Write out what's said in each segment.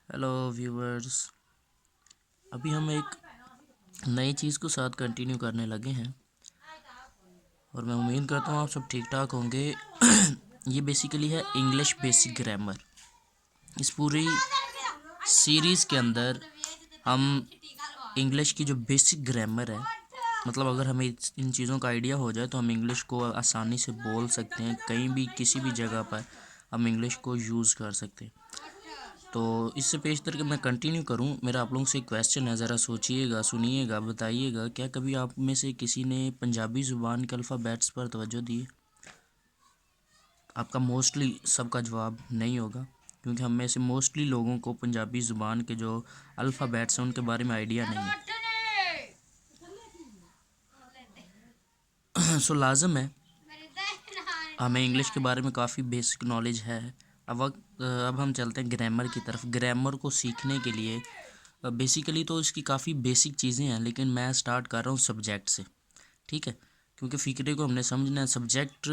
Hello viewers. अभी हम एक नई चीज़ को साथ कंटिन्यू करने लगे हैं और मैं उम्मीद करता हूँ आप सब ठीक ठाक होंगे। ये बेसिकली है इंग्लिश बेसिक ग्रामर। इस पूरी सीरीज़ के अंदर हम इंग्लिश की जो बेसिक ग्रामर है, मतलब अगर हमें इन चीज़ों का आइडिया हो जाए तो हम इंग्लिश को आसानी से बोल सकते हैं। कहीं भी किसी भी जगह पर हम इंग्लिश को यूज़ कर सकते हैं। तो इससे पेश करके मैं कंटिन्यू करूं, मेरा आप लोगों से एक क्वेश्चन है, ज़रा सोचिएगा, सुनिएगा, बताइएगा। क्या कभी आप में से किसी ने पंजाबी ज़ुबान के अल्फ़ाबेट्स पर तवज्जो दी? आपका मोस्टली सबका जवाब नहीं होगा, क्योंकि हम में से मोस्टली लोगों को पंजाबी ज़ुबान के जो अल्फ़ाबेट्स हैं उनके बारे में आइडिया नहीं है। सो लाजम है हमें इंग्लिश के बारे में काफ़ी बेसिक नॉलेज है। अब हम चलते हैं ग्रामर की तरफ। ग्रामर को सीखने के लिए बेसिकली तो इसकी काफ़ी बेसिक चीज़ें हैं, लेकिन मैं स्टार्ट कर रहा हूँ सब्जेक्ट से, ठीक है? क्योंकि फ़िक्रे को हमने समझना है। सब्जेक्ट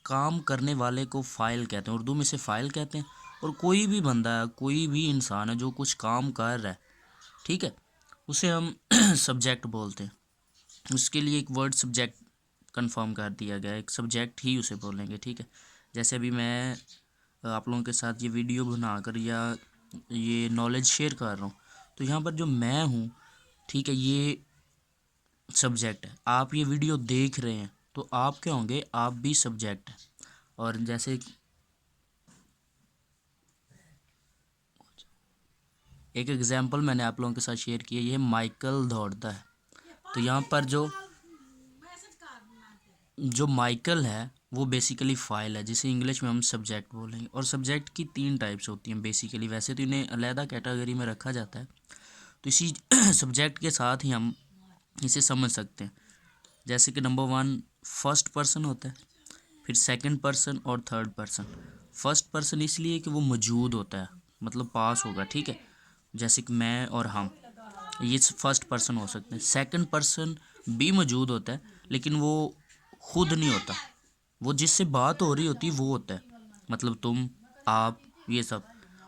काम करने वाले को फ़ाइल कहते हैं, उर्दू में से फ़ाइल कहते हैं। और कोई भी बंदा है, कोई भी इंसान है जो कुछ काम कर रहा है, ठीक है, उसे हम सब्जेक्ट बोलते हैं। उसके लिए एक वर्ड सब्जेक्ट कंफर्म कर दिया गया है, एक सब्जेक्ट ही उसे बोलेंगे, ठीक है? जैसे अभी मैं आप लोगों के साथ ये वीडियो बनाकर या ये नॉलेज शेयर कर रहा हूँ, तो यहाँ पर जो मैं हूँ, ठीक है, ये सब्जेक्ट है। आप ये वीडियो देख रहे हैं तो आप क्या होंगे? आप भी सब्जेक्ट हैं। और जैसे एक एग्जांपल मैंने आप लोगों के साथ शेयर किया, ये माइकल दौड़ता है, तो यहाँ पर जो माइकल है वो बेसिकली फ़ाइल है, जिसे इंग्लिश में हम सब्जेक्ट बोलेंगे। और सब्जेक्ट की तीन टाइप्स होती हैं बेसिकली, वैसे तो इन्हें अलहदा कैटेगरी में रखा जाता है, तो इसी सब्जेक्ट के साथ ही हम इसे समझ सकते हैं। जैसे कि नंबर वन फर्स्ट पर्सन होता है, फिर सेकंड पर्सन और थर्ड पर्सन। फर्स्ट पर्सन इसलिए कि वो मौजूद होता है, मतलब पास होगा, ठीक है? जैसे कि मैं और हम, ये फर्स्ट पर्सन हो सकते हैं। सेकंड पर्सन भी मौजूद होता है, लेकिन वो खुद नहीं होता, वो जिससे बात हो रही होती है वो होता है, मतलब तुम, आप, ये सब।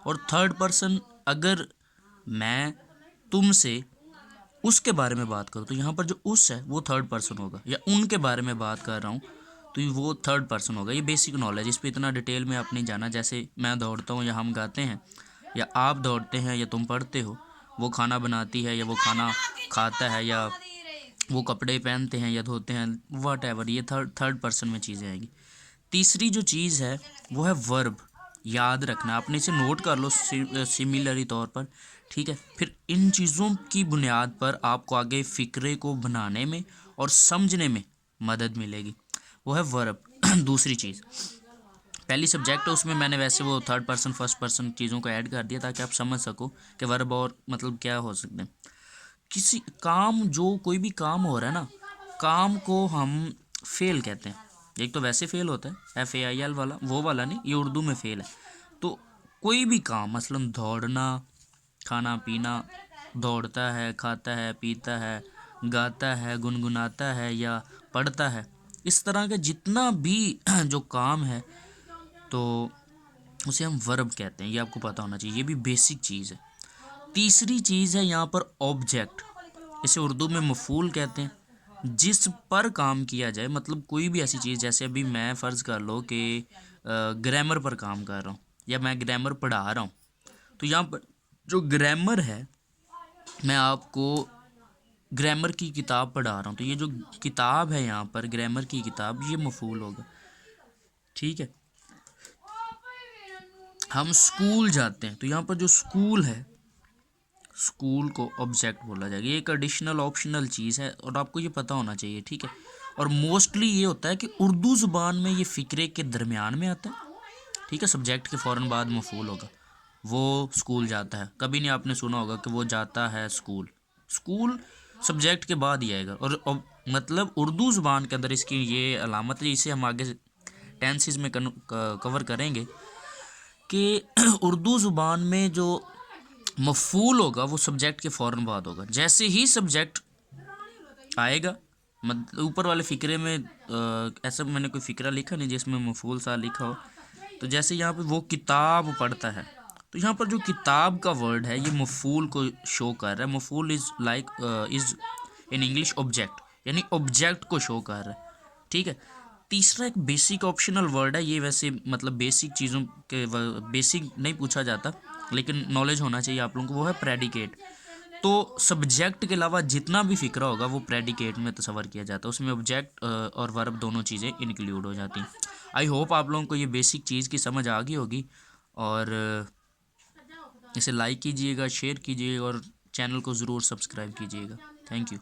और थर्ड पर्सन, अगर मैं तुमसे उसके बारे में बात करूँ तो यहाँ पर जो उस है वो थर्ड पर्सन होगा, या उनके बारे में बात कर रहा हूँ तो वो थर्ड पर्सन होगा। ये बेसिक नॉलेज, इस पर इतना डिटेल में आप नहीं जाना। जैसे मैं दौड़ता हूँ, या हम गाते हैं, या आप दौड़ते हैं, या तुम पढ़ते हो, वो खाना बनाती है, या वो खाना खाता है, या वो कपड़े पहनते हैं या धोते हैं, वट एवर, ये थर्ड पर्सन में चीज़ें आएंगी। तीसरी जो चीज़ है वो है वर्ब। याद रखना, आपने इसे नोट कर लो सिमिलरी तौर पर, ठीक है? फिर इन चीज़ों की बुनियाद पर आपको आगे फ़िक्रे को बनाने में और समझने में मदद मिलेगी। वो है वर्ब। दूसरी चीज़, पहली सब्जेक्ट है, उसमें मैंने वैसे वो थर्ड पर्सन फर्स्ट पर्सन चीज़ों को ऐड कर दिया ताकि आप समझ सको कि वर्ब और मतलब क्या हो सकते हैं। किसी काम, जो कोई भी काम हो रहा है ना, काम को हम फेल कहते हैं। एक तो वैसे फेल होता है FAIL वाला, वो वाला नहीं, ये उर्दू में फेल है। तो कोई भी काम, मसलन दौड़ना, खाना पीना, दौड़ता है, खाता है, पीता है, गाता है, गुनगुनाता है, या पढ़ता है, इस तरह का जितना भी जो काम है, तो उसे हम वर्ब कहते हैं। ये आपको पता होना चाहिए, ये भी बेसिक चीज़ है। तीसरी चीज़ है यहाँ पर ऑब्जेक्ट, इसे उर्दू में मफूल कहते हैं, जिस पर काम किया जाए। मतलब कोई भी ऐसी चीज़, जैसे अभी मैं फ़र्ज़ कर लो कि ग्रामर पर काम कर रहा हूँ, या मैं ग्रामर पढ़ा रहा हूँ, तो यहाँ पर जो ग्रामर है, मैं आपको ग्रामर की किताब पढ़ा रहा हूँ, तो ये जो किताब है यहाँ पर ग्रामर की किताब, ये मफूल होगा, ठीक है? हम स्कूल जाते हैं, तो यहाँ पर जो स्कूल है, स्कूल को ऑब्जेक्ट बोला जाएगा। ये एक एडिशनल ऑप्शनल चीज़ है और आपको ये पता होना चाहिए, ठीक है? और मोस्टली ये होता है कि उर्दू ज़ुबान में ये फ़िक्रे के दरमियान में आता है, ठीक है? सब्जेक्ट के फ़ौरन बाद मफूल होगा। वो स्कूल जाता है, कभी नहीं आपने सुना होगा कि वो जाता है स्कूल। स्कूल सब्जेक्ट के बाद ही आएगा। और मतलब उर्दू ज़ुबान के अंदर इसकी ये अलामत है, इसे हम आगे टेंसेस में कवर करेंगे कि उर्दू ज़ुबान में जो मफूल होगा वो सब्जेक्ट के फ़ौरन बाद होगा। जैसे ही सब्जेक्ट आएगा, मतलब ऊपर वाले फ़िक्रे में ऐसा मैंने कोई फ़िक्रा लिखा नहीं जिसमें मफूल सा लिखा हो, तो जैसे यहाँ पे वो किताब पढ़ता है, तो यहाँ पर जो किताब का वर्ड है ये मफूल को शो कर रहा है। मफूल is like is in English object, यानी ऑब्जेक्ट को शो कर रहा है, ठीक है। तीसरा एक बेसिक ऑप्शनल वर्ड है, ये वैसे मतलब बेसिक चीज़ों के बेसिक नहीं पूछा जाता लेकिन नॉलेज होना चाहिए आप लोगों को, वो है प्रेडिकेट। तो सब्जेक्ट के अलावा जितना भी फिक्रा होगा वो प्रेडिकेट में तस्वर किया जाता है, उसमें ऑब्जेक्ट और वर्ब दोनों चीज़ें इंक्लूड हो जाती हैं। आई होप आप लोगों को ये बेसिक चीज़ की समझ आ गई होगी, और इसे लाइक कीजिएगा, शेयर कीजिएगा और चैनल को ज़रूर सब्सक्राइब कीजिएगा। Thank you.